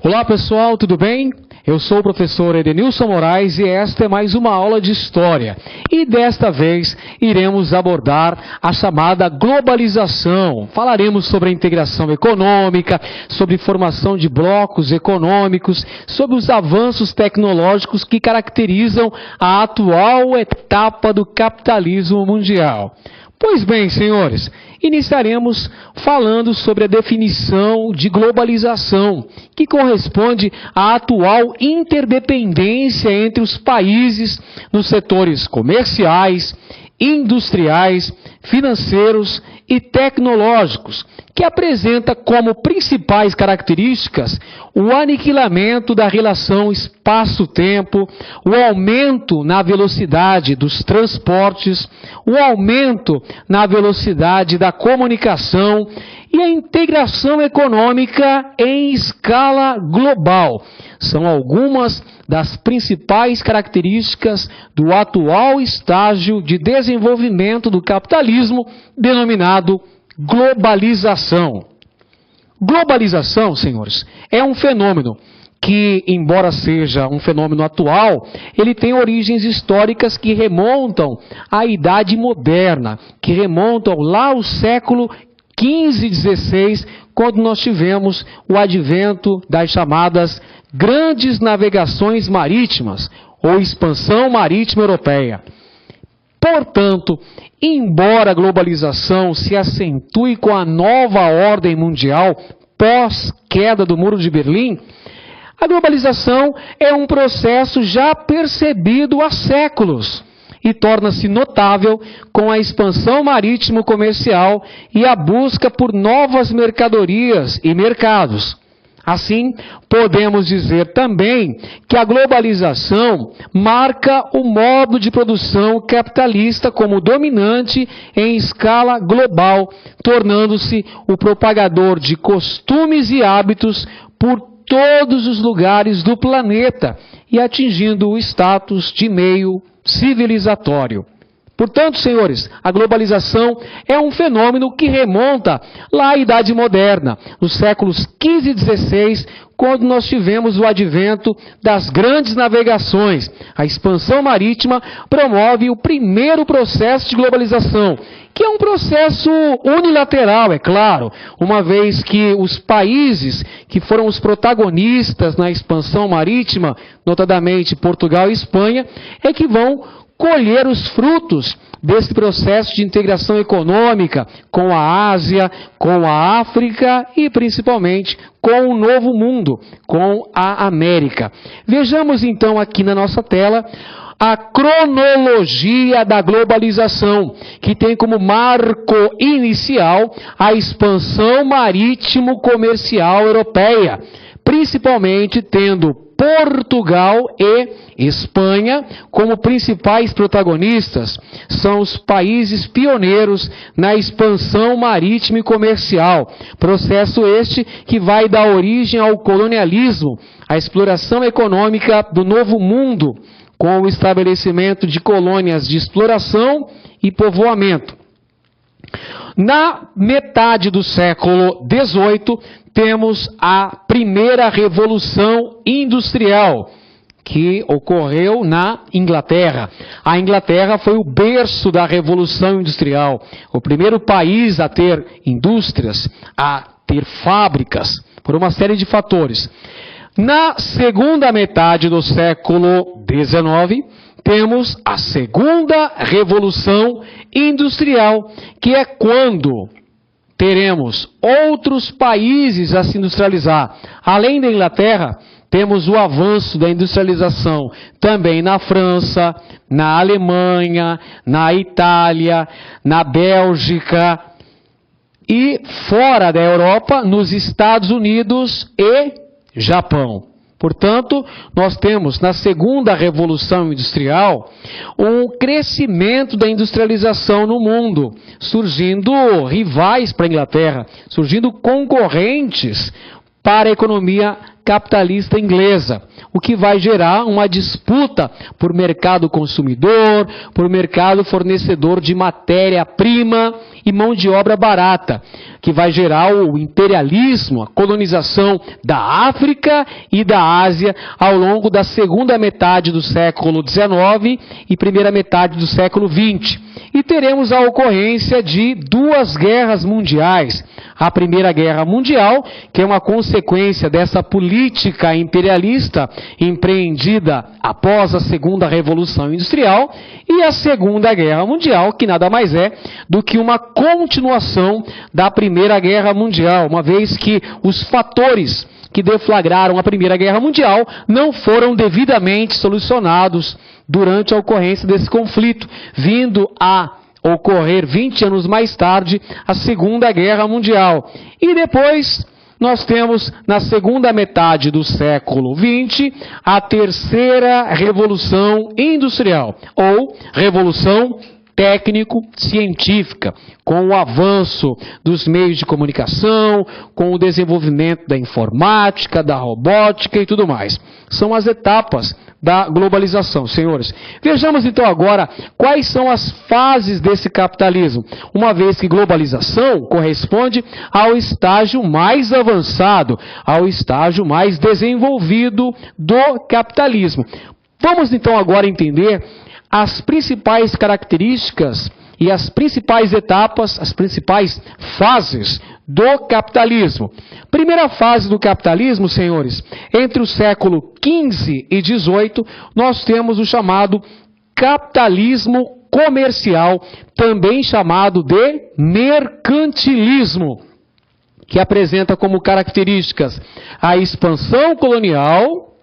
Olá pessoal, tudo bem? Eu sou o professor Edenilson Moraes e esta é mais uma aula de História. E desta vez iremos abordar a chamada globalização. Falaremos sobre a integração econômica, sobre formação de blocos econômicos, sobre os avanços tecnológicos que caracterizam a atual etapa do capitalismo mundial. Pois bem, senhores, iniciaremos falando sobre a definição de globalização, que corresponde à atual interdependência entre os países nos setores comerciais, industriais, financeiros e tecnológicos, que apresenta como principais características o aniquilamento da relação espaço-tempo, o aumento na velocidade dos transportes, o aumento na velocidade da comunicação e a integração econômica em escala global. São algumas das principais características do atual estágio de desenvolvimento do capitalismo, denominado globalização. Globalização, senhores, é um fenômeno que, embora seja um fenômeno atual, ele tem origens históricas que remontam à Idade Moderna, que remontam lá ao século XV e XVI, quando nós tivemos o advento das chamadas grandes navegações marítimas, ou expansão marítima europeia. Portanto, embora a globalização se acentue com a nova ordem mundial pós-queda do Muro de Berlim, a globalização é um processo já percebido há séculos e torna-se notável com a expansão marítimo-comercial e a busca por novas mercadorias e mercados. Assim, podemos dizer também que a globalização marca o modo de produção capitalista como dominante em escala global, tornando-se o propagador de costumes e hábitos por todos os lugares do planeta e atingindo o status de meio civilizatório. Portanto, senhores, a globalização é um fenômeno que remonta lá à Idade Moderna, nos séculos XV e XVI, quando nós tivemos o advento das grandes navegações. A expansão marítima promove o primeiro processo de globalização, que é um processo unilateral, é claro, uma vez que os países que foram os protagonistas na expansão marítima, notadamente Portugal e Espanha, é que vão colher os frutos desse processo de integração econômica com a Ásia, com a África e principalmente com o Novo Mundo, com a América. Vejamos então aqui na nossa tela a cronologia da globalização, que tem como marco inicial a expansão marítimo-comercial europeia, principalmente tendo Portugal e Espanha como principais protagonistas. São os países pioneiros na expansão marítima e comercial. Processo este que vai dar origem ao colonialismo, à exploração econômica do Novo Mundo, com o estabelecimento de colônias de exploração e povoamento. Na metade do século XVIII, temos a primeira Revolução Industrial, que ocorreu na Inglaterra. A Inglaterra foi o berço da Revolução Industrial, o primeiro país a ter indústrias, a ter fábricas, por uma série de fatores. Na segunda metade do século XIX, temos a segunda Revolução Industrial, que é quando teremos outros países a se industrializar. Além da Inglaterra, temos o avanço da industrialização também na França, na Alemanha, na Itália, na Bélgica e fora da Europa, nos Estados Unidos e Japão. Portanto, nós temos na segunda Revolução Industrial um crescimento da industrialização no mundo, surgindo rivais para a Inglaterra, surgindo concorrentes para a economia capitalista inglesa, o que vai gerar uma disputa por mercado consumidor, por mercado fornecedor de matéria-prima e mão de obra barata. que vai gerar o imperialismo, a colonização da África e da Ásia ao longo da segunda metade do século XIX e primeira metade do século XX. E teremos a ocorrência de duas guerras mundiais. A Primeira Guerra Mundial, que é uma consequência dessa política imperialista empreendida após a Segunda Revolução Industrial, e a Segunda Guerra Mundial, que nada mais é do que uma continuação da Primeira Guerra Mundial, uma vez que os fatores que deflagraram a Primeira Guerra Mundial não foram devidamente solucionados durante a ocorrência desse conflito, vindo a ocorrer 20 anos mais tarde a Segunda Guerra Mundial. E depois nós temos, na segunda metade do século XX, a Terceira Revolução Industrial, ou Revolução técnico-científica, com o avanço dos meios de comunicação, com o desenvolvimento da informática, da robótica e tudo mais. São as etapas da globalização, senhores. Vejamos então agora quais são as fases desse capitalismo, uma vez que globalização corresponde ao estágio mais avançado, ao estágio mais desenvolvido do capitalismo. Vamos então agora entender as principais características e as principais etapas, as principais fases do capitalismo. Primeira fase do capitalismo, senhores, entre o século XV e XVIII, nós temos o chamado capitalismo comercial, também chamado de mercantilismo, que apresenta como características a expansão colonial,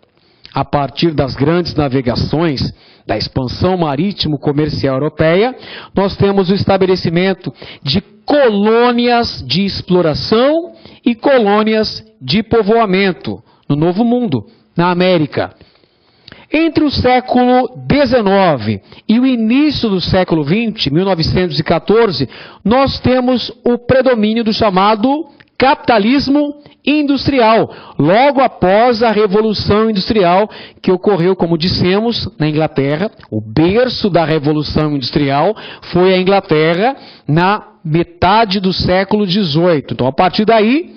a partir das grandes navegações, da expansão marítimo-comercial europeia, nós temos o estabelecimento de colônias de exploração e colônias de povoamento no Novo Mundo, na América. Entre o século XIX e o início do século XX, 1914, nós temos o predomínio do chamado capitalismo industrial, logo após a Revolução Industrial, que ocorreu, como dissemos, na Inglaterra. O berço da Revolução Industrial foi a Inglaterra na metade do século XVIII. Então, a partir daí,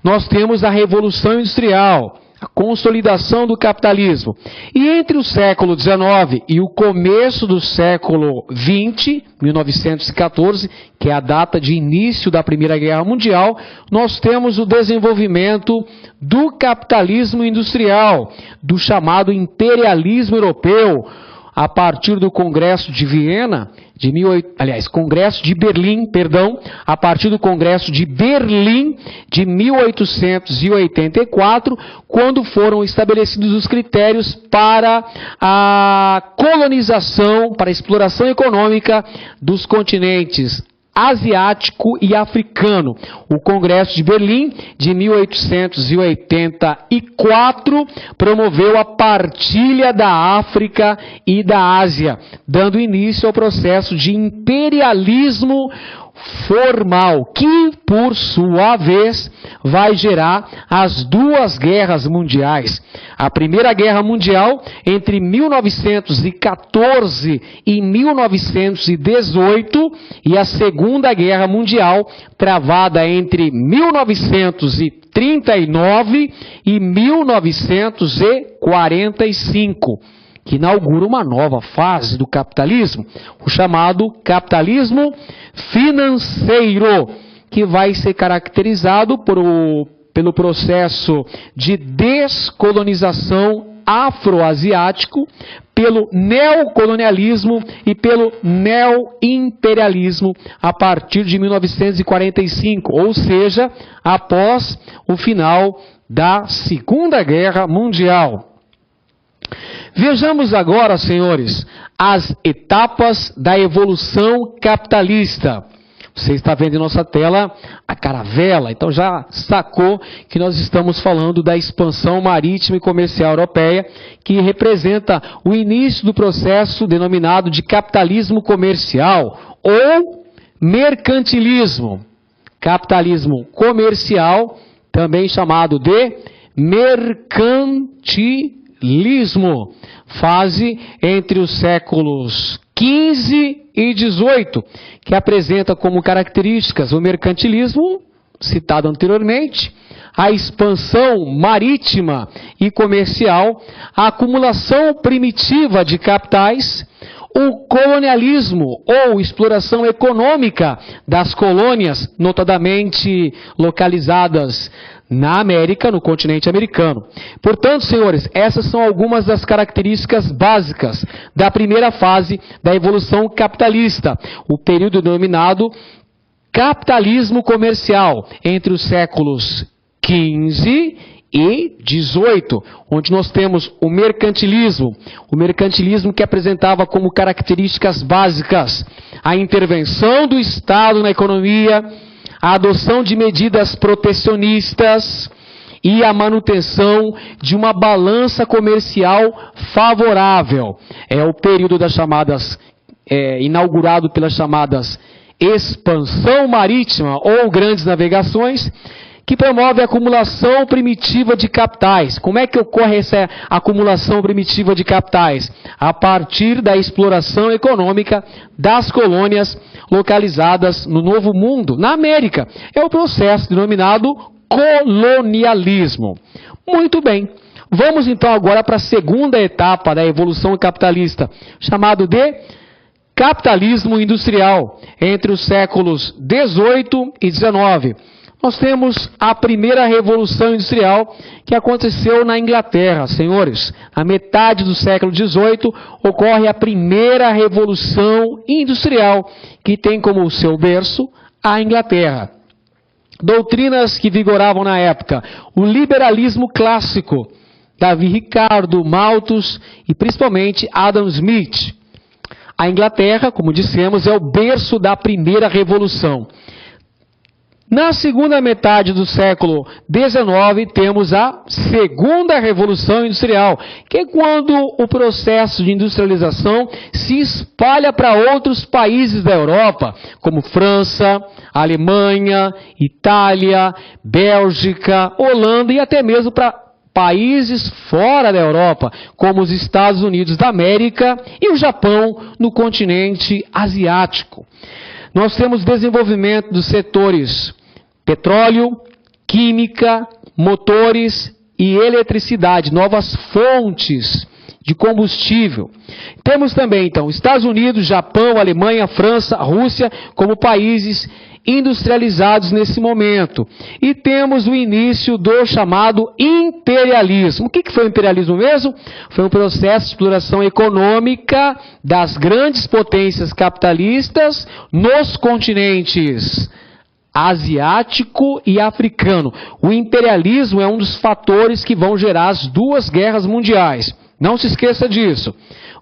nós temos a Revolução Industrial, a consolidação do capitalismo. E entre o século XIX e o começo do século XX, 1914, que é a data de início da Primeira Guerra Mundial, nós temos o desenvolvimento do capitalismo industrial, do chamado imperialismo europeu, a partir do Congresso de Viena, Congresso de Berlim, a partir do Congresso de Berlim de 1884, quando foram estabelecidos os critérios para a colonização, para a exploração econômica dos continentes asiático e africano. O Congresso de Berlim, de 1884, promoveu a partilha da África e da Ásia, dando início ao processo de imperialismo formal, que, por sua vez, vai gerar as duas guerras mundiais. A Primeira Guerra Mundial, entre 1914 e 1918, e a Segunda Guerra Mundial, travada entre 1939 e 1945. Que inaugura uma nova fase do capitalismo, o chamado capitalismo financeiro, que vai ser caracterizado pelo processo de descolonização afroasiático, pelo neocolonialismo e pelo neoimperialismo a partir de 1945, ou seja, após o final da Segunda Guerra Mundial. Vejamos agora, senhores, as etapas da evolução capitalista. Você está vendo em nossa tela a caravela, então já sacou que nós estamos falando da expansão marítima e comercial europeia, que representa o início do processo denominado de capitalismo comercial ou mercantilismo. Capitalismo comercial, também chamado de mercantilismo. Fase entre os séculos XV e XVIII, que apresenta como características o mercantilismo citado anteriormente, a expansão marítima e comercial, a acumulação primitiva de capitais, o colonialismo ou exploração econômica das colônias, notadamente localizadas na América, no continente americano. Portanto, senhores, essas são algumas das características básicas da primeira fase da evolução capitalista, o período denominado capitalismo comercial, entre os séculos XV e 18, onde nós temos o mercantilismo que apresentava como características básicas a intervenção do Estado na economia, a adoção de medidas protecionistas e a manutenção de uma balança comercial favorável. É o período das chamadas, inaugurado pelas chamadas expansão marítima ou grandes navegações, que promove a acumulação primitiva de capitais. Como é que ocorre essa acumulação primitiva de capitais? A partir da exploração econômica das colônias localizadas no Novo Mundo, na América. É o processo denominado colonialismo. Muito bem. Vamos então agora para a segunda etapa da evolução capitalista, chamado de capitalismo industrial, entre os séculos 18 e 19. Nós temos a primeira revolução industrial que aconteceu na Inglaterra, senhores. Na metade do século XVIII ocorre a primeira revolução industrial, que tem como seu berço a Inglaterra. Doutrinas que vigoravam na época: o liberalismo clássico, Davi Ricardo, Malthus e principalmente Adam Smith. A Inglaterra, como dissemos, é o berço da primeira revolução. Na segunda metade do século XIX, temos a segunda revolução industrial, que é quando o processo de industrialização se espalha para outros países da Europa, como França, Alemanha, Itália, Bélgica, Holanda e até mesmo para países fora da Europa, como os Estados Unidos da América e o Japão no continente asiático. Nós temos desenvolvimento dos setores petróleo, química, motores e eletricidade, novas fontes de combustível. Temos também, então, Estados Unidos, Japão, Alemanha, França, Rússia como países industrializados nesse momento. E temos o início do chamado imperialismo. O que foi o imperialismo mesmo? Foi um processo de exploração econômica das grandes potências capitalistas nos continentes asiático e africano. O imperialismo é um dos fatores que vão gerar as duas guerras mundiais. Não se esqueça disso.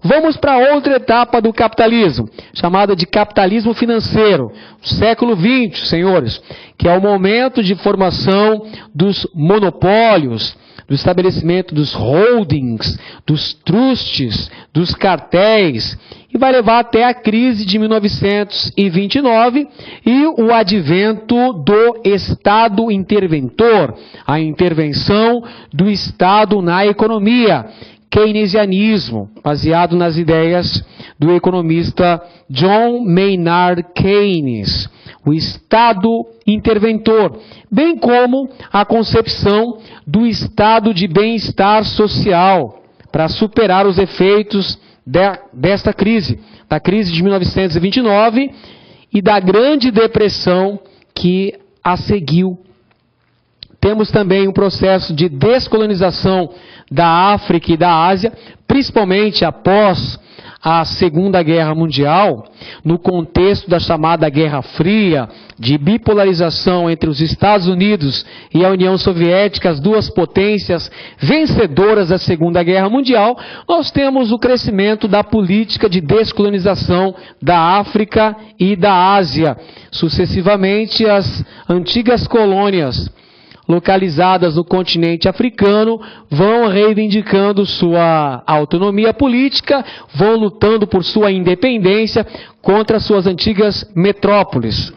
Vamos para outra etapa do capitalismo, chamada de capitalismo financeiro, século XX, senhores, que é o momento de formação dos monopólios, do estabelecimento dos holdings, dos trusts, dos cartéis, e vai levar até a crise de 1929 e o advento do Estado interventor, a intervenção do Estado na economia, keynesianismo, baseado nas ideias do economista John Maynard Keynes, o Estado interventor, bem como a concepção do estado de bem-estar social para superar os efeitos desta crise, da crise de 1929 e da Grande Depressão que a seguiu. Temos também um processo de descolonização da África e da Ásia, principalmente após a Segunda Guerra Mundial, no contexto da chamada Guerra Fria, de bipolarização entre os Estados Unidos e a União Soviética, as duas potências vencedoras da Segunda Guerra Mundial, nós temos o crescimento da política de descolonização da África e da Ásia. Sucessivamente, as antigas colônias localizadas no continente africano vão reivindicando sua autonomia política, vão lutando por sua independência contra suas antigas metrópoles.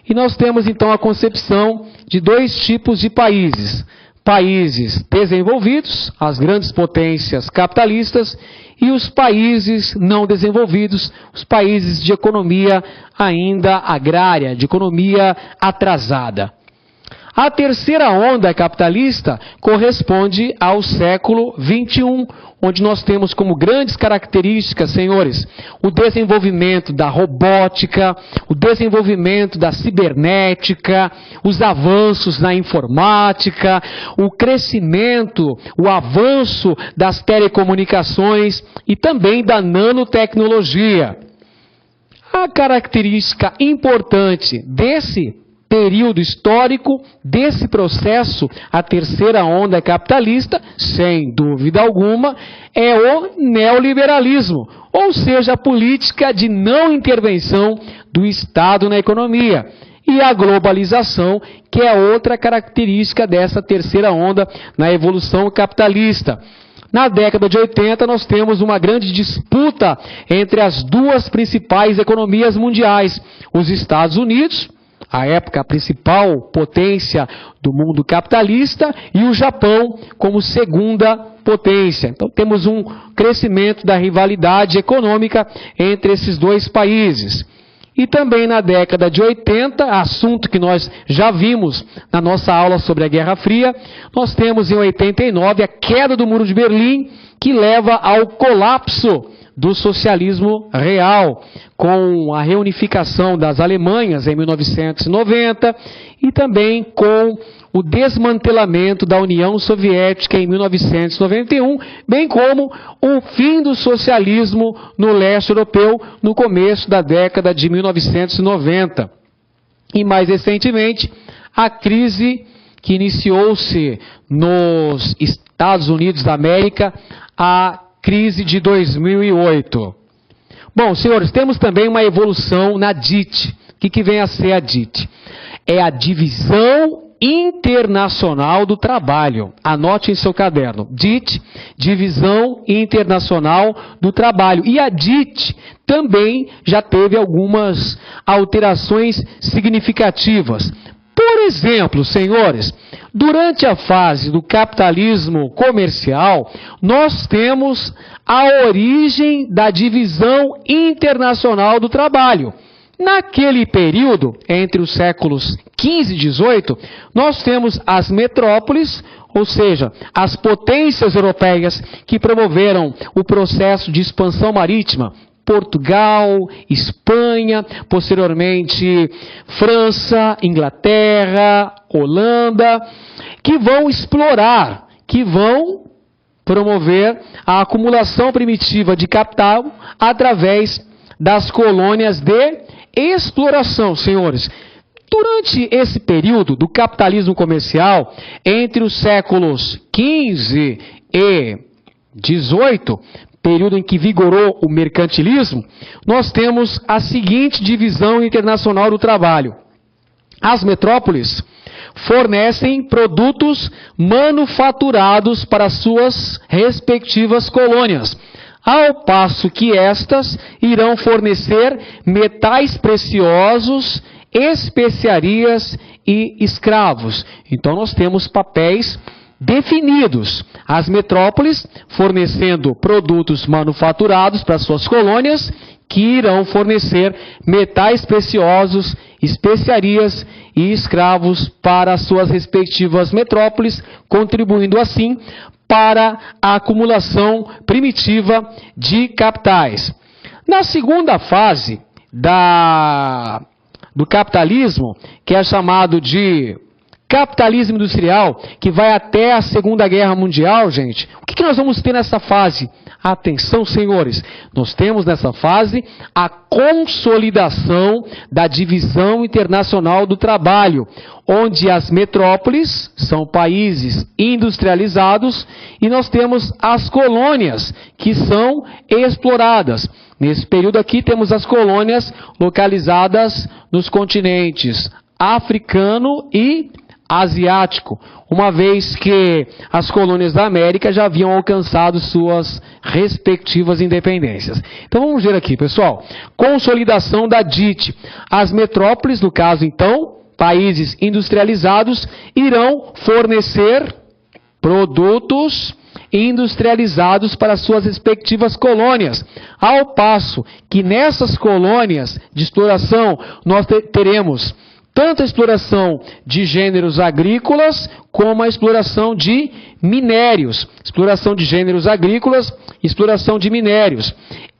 E nós temos então a concepção de dois tipos de países: países desenvolvidos, as grandes potências capitalistas, e os países não desenvolvidos, os países de economia ainda agrária, de economia atrasada. A terceira onda capitalista corresponde ao século XXI, onde nós temos como grandes características, senhores, o desenvolvimento da robótica, o desenvolvimento da cibernética, os avanços na informática, o crescimento, o avanço das telecomunicações e também da nanotecnologia. A característica importante desse período histórico, desse processo, a terceira onda capitalista, sem dúvida alguma, é o neoliberalismo, ou seja, a política de não intervenção do Estado na economia. E a globalização, que é outra característica dessa terceira onda na evolução capitalista. Na década de 80, nós temos uma grande disputa entre as duas principais economias mundiais, os Estados Unidos, à época a principal potência do mundo capitalista, e o Japão como segunda potência. Então temos um crescimento da rivalidade econômica entre esses dois países. E também na década de 80, assunto que nós já vimos na nossa aula sobre a Guerra Fria, nós temos em 89 a queda do Muro de Berlim, que leva ao colapso do socialismo real, com a reunificação das Alemanhas em 1990 e também com o desmantelamento da União Soviética em 1991, bem como o fim do socialismo no leste europeu no começo da década de 1990. E mais recentemente, a crise que iniciou-se nos Estados Unidos da América, a crise de 2008. Bom, senhores, temos também uma evolução na DIT. O que vem a ser a DIT? É a Divisão Internacional do Trabalho. Anote em seu caderno. DIT, Divisão Internacional do Trabalho. E a DIT também já teve algumas alterações significativas. Por exemplo, senhores, durante a fase do capitalismo comercial, nós temos a origem da Divisão Internacional do Trabalho. Naquele período, entre os séculos XV e XVIII, nós temos as metrópoles, ou seja, as potências europeias que promoveram o processo de expansão marítima, Portugal, Espanha, posteriormente França, Inglaterra, Holanda, que vão explorar, que vão promover a acumulação primitiva de capital através das colônias de exploração, senhores. Durante esse período do capitalismo comercial, entre os séculos XV e XVIII, período em que vigorou o mercantilismo, nós temos a seguinte divisão internacional do trabalho. As metrópoles fornecem produtos manufaturados para suas respectivas colônias, ao passo que estas irão fornecer metais preciosos, especiarias e escravos. Então nós temos papéis definidos. As metrópoles fornecendo produtos manufaturados para suas colônias, que irão fornecer metais preciosos, especiarias e escravos para suas respectivas metrópoles, contribuindo assim para a acumulação primitiva de capitais. Na segunda fase do capitalismo, que é chamado de capitalismo industrial, que vai até a Segunda Guerra Mundial, gente, o que nós vamos ter nessa fase? Atenção, senhores, nós temos nessa fase a consolidação da Divisão Internacional do Trabalho, onde as metrópoles são países industrializados e nós temos as colônias, que são exploradas. Nesse período aqui temos as colônias localizadas nos continentes africano e asiático, uma vez que as colônias da América já haviam alcançado suas respectivas independências. Então vamos ver aqui, pessoal. Consolidação da DIT. As metrópoles, no caso então, países industrializados, irão fornecer produtos industrializados para suas respectivas colônias, ao passo que nessas colônias de exploração nós teremos tanto a exploração de gêneros agrícolas como a exploração de minérios. Exploração de gêneros agrícolas, exploração de minérios.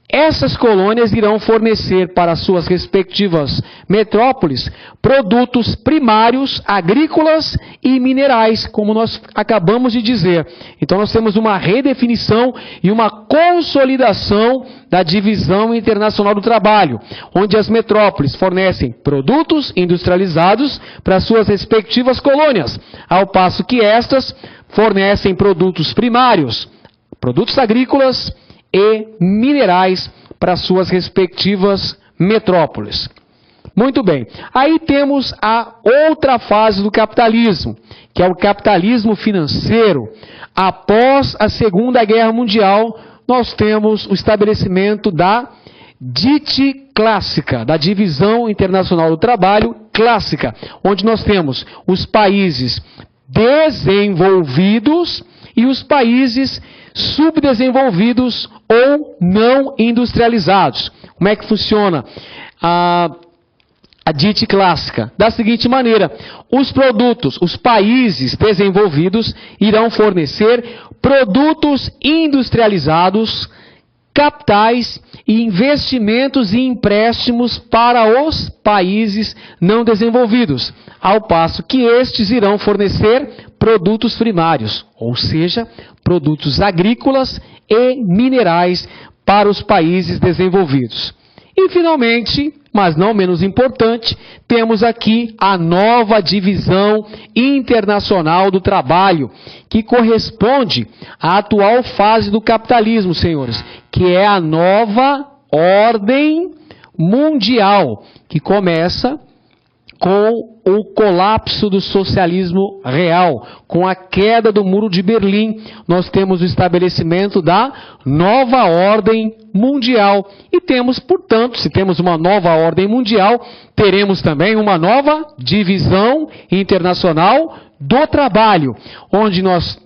Essas colônias irão fornecer para suas respectivas metrópoles produtos primários, agrícolas e minerais, como nós acabamos de dizer. Então nós temos uma redefinição e uma consolidação da divisão internacional do trabalho, onde as metrópoles fornecem produtos industrializados para suas respectivas colônias, ao passo que estas fornecem produtos primários, produtos agrícolas e minerais para suas respectivas metrópoles. Muito bem. Aí temos a outra fase do capitalismo, que é o capitalismo financeiro. Após a Segunda Guerra Mundial, nós temos o estabelecimento da DIT clássica, da Divisão Internacional do Trabalho clássica, onde nós temos os países desenvolvidos e os países subdesenvolvidos ou não industrializados. Como é que funciona a DIT clássica? Da seguinte maneira: os países desenvolvidos irão fornecer produtos industrializados, capitais e investimentos e empréstimos para os países não desenvolvidos, ao passo que estes irão fornecer produtos primários, ou seja, produtos agrícolas e minerais para os países desenvolvidos. E finalmente, mas não menos importante, temos aqui a nova divisão internacional do trabalho, que corresponde à atual fase do capitalismo, senhores, que é a nova ordem mundial, que começa com o colapso do socialismo real, com a queda do Muro de Berlim. Nós temos o estabelecimento da nova ordem mundial. E temos, portanto, se temos uma nova ordem mundial, teremos também uma nova divisão internacional do trabalho, onde nós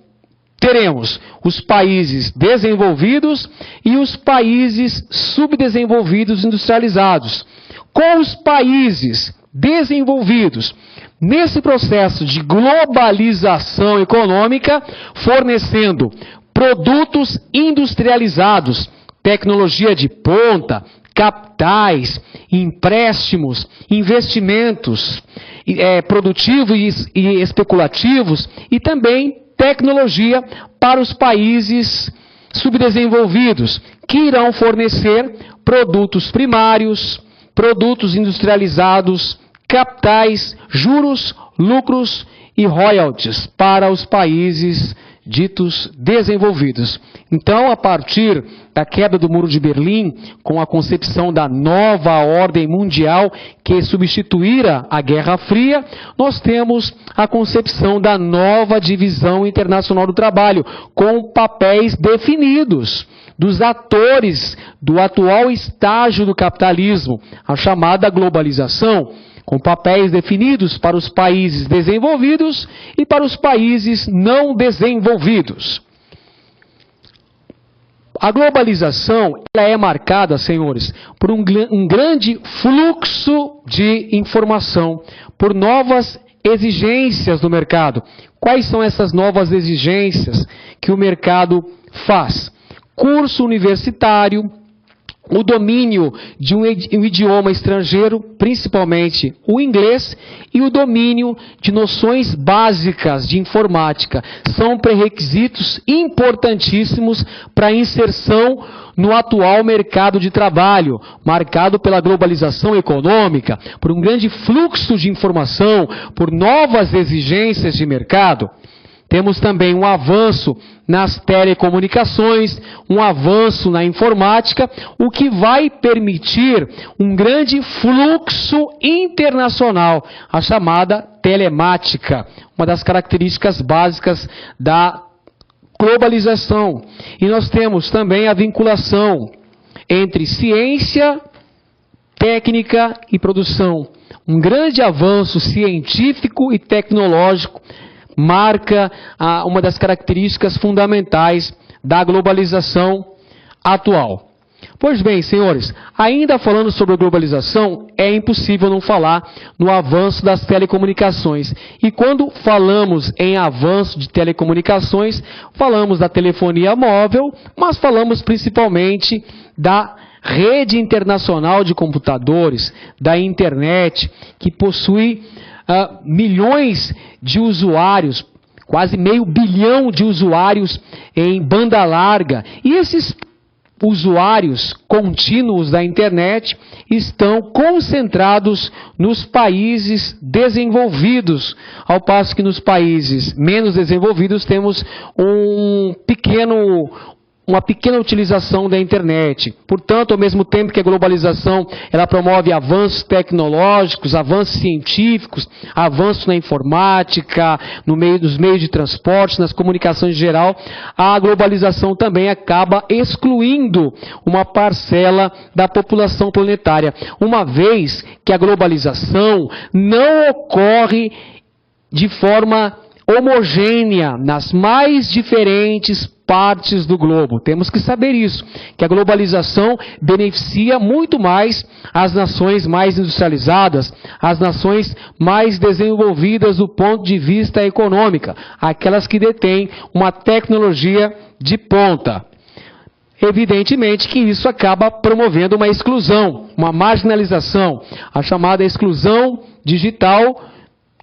teremos os países desenvolvidos e os países subdesenvolvidos industrializados. Com os países desenvolvidos, nesse processo de globalização econômica, fornecendo produtos industrializados, tecnologia de ponta, capitais, empréstimos, investimentos produtivos e especulativos, e também tecnologia para os países subdesenvolvidos, que irão fornecer produtos primários, produtos industrializados, capitais, juros, lucros e royalties para os países ditos desenvolvidos. Então, a partir da queda do Muro de Berlim, com a concepção da nova ordem mundial que substituíra a Guerra Fria, nós temos a concepção da nova divisão internacional do trabalho, com papéis definidos dos atores do atual estágio do capitalismo, a chamada globalização, com papéis definidos para os países desenvolvidos e para os países não desenvolvidos. A globalização ela é marcada, senhores, por um grande fluxo de informação, por novas exigências do mercado. Quais são essas novas exigências que o mercado faz? Curso universitário, o domínio de um idioma estrangeiro, principalmente o inglês, e o domínio de noções básicas de informática. São pré-requisitos importantíssimos para a inserção no atual mercado de trabalho, marcado pela globalização econômica, por um grande fluxo de informação, por novas exigências de mercado. Temos também um avanço nas telecomunicações, um avanço na informática, o que vai permitir um grande fluxo internacional, a chamada telemática, uma das características básicas da globalização. E nós temos também a vinculação entre ciência, técnica e produção. Um grande avanço científico e tecnológico marca uma das características fundamentais da globalização atual. Pois bem, senhores, ainda falando sobre a globalização, é impossível não falar no avanço das telecomunicações. E quando falamos em avanço de telecomunicações, falamos da telefonia móvel, mas falamos principalmente da rede internacional de computadores, da internet, que possui milhões de usuários, quase 500 milhões de usuários em banda larga. E esses usuários contínuos da internet estão concentrados nos países desenvolvidos, ao passo que nos países menos desenvolvidos temos uma pequena utilização da internet. Portanto, ao mesmo tempo que a globalização ela promove avanços tecnológicos, avanços científicos, avanços na informática, nos meios de transporte, nas comunicações em geral, a globalização também acaba excluindo uma parcela da população planetária, uma vez que a globalização não ocorre de forma homogênea nas mais diferentes partes do globo. Temos que saber isso, que a globalização beneficia muito mais as nações mais industrializadas, as nações mais desenvolvidas do ponto de vista econômico, aquelas que detêm uma tecnologia de ponta. Evidentemente que isso acaba promovendo uma exclusão, uma marginalização, a chamada exclusão digital,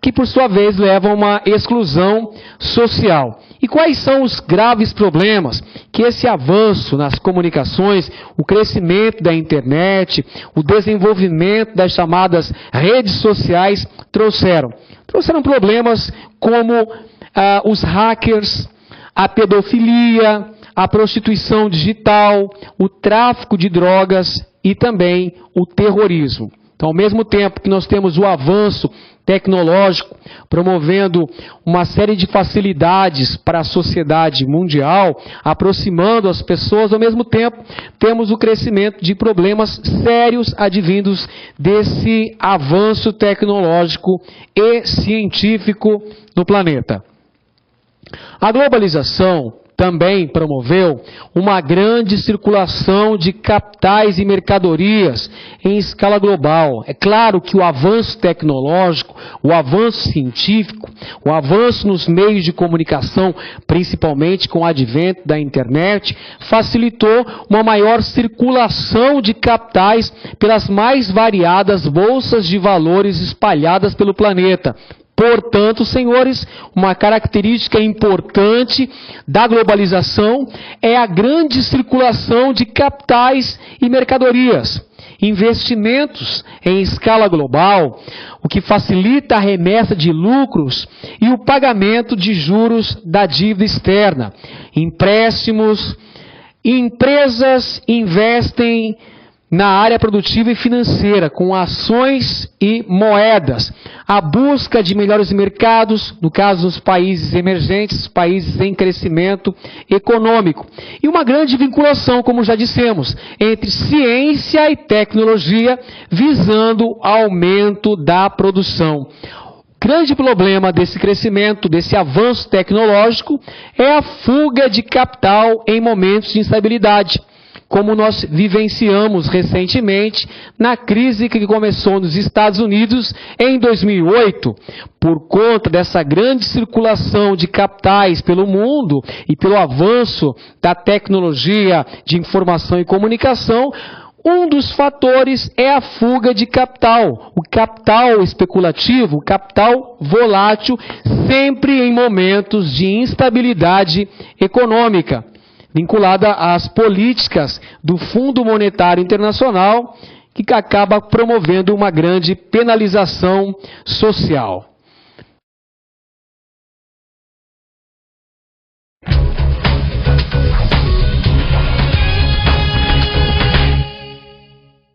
que por sua vez leva a uma exclusão social. E quais são os graves problemas que esse avanço nas comunicações, o crescimento da internet, o desenvolvimento das chamadas redes sociais trouxeram? Trouxeram problemas como os hackers, a pedofilia, a prostituição digital, o tráfico de drogas e também o terrorismo. Então, ao mesmo tempo que nós temos o avanço tecnológico, promovendo uma série de facilidades para a sociedade mundial, aproximando as pessoas, ao mesmo tempo temos o crescimento de problemas sérios advindos desse avanço tecnológico e científico no planeta. A globalização também promoveu uma grande circulação de capitais e mercadorias em escala global. É claro que o avanço tecnológico, o avanço científico, o avanço nos meios de comunicação, principalmente com o advento da internet, facilitou uma maior circulação de capitais pelas mais variadas bolsas de valores espalhadas pelo planeta. Portanto, senhores, uma característica importante da globalização é a grande circulação de capitais e mercadorias. Investimentos em escala global, o que facilita a remessa de lucros e o pagamento de juros da dívida externa. Empréstimos, empresas investem na área produtiva e financeira, com ações e moedas. A busca de melhores mercados, no caso dos países emergentes, países em crescimento econômico. E uma grande vinculação, como já dissemos, entre ciência e tecnologia, visando aumento da produção. O grande problema desse crescimento, desse avanço tecnológico, é a fuga de capital em momentos de instabilidade, como nós vivenciamos recentemente na crise que começou nos Estados Unidos em 2008, por conta dessa grande circulação de capitais pelo mundo e pelo avanço da tecnologia de informação e comunicação. Um dos fatores é a fuga de capital, o capital especulativo, o capital volátil, sempre em momentos de instabilidade econômica, vinculada às políticas do Fundo Monetário Internacional, que acaba promovendo uma grande penalização social.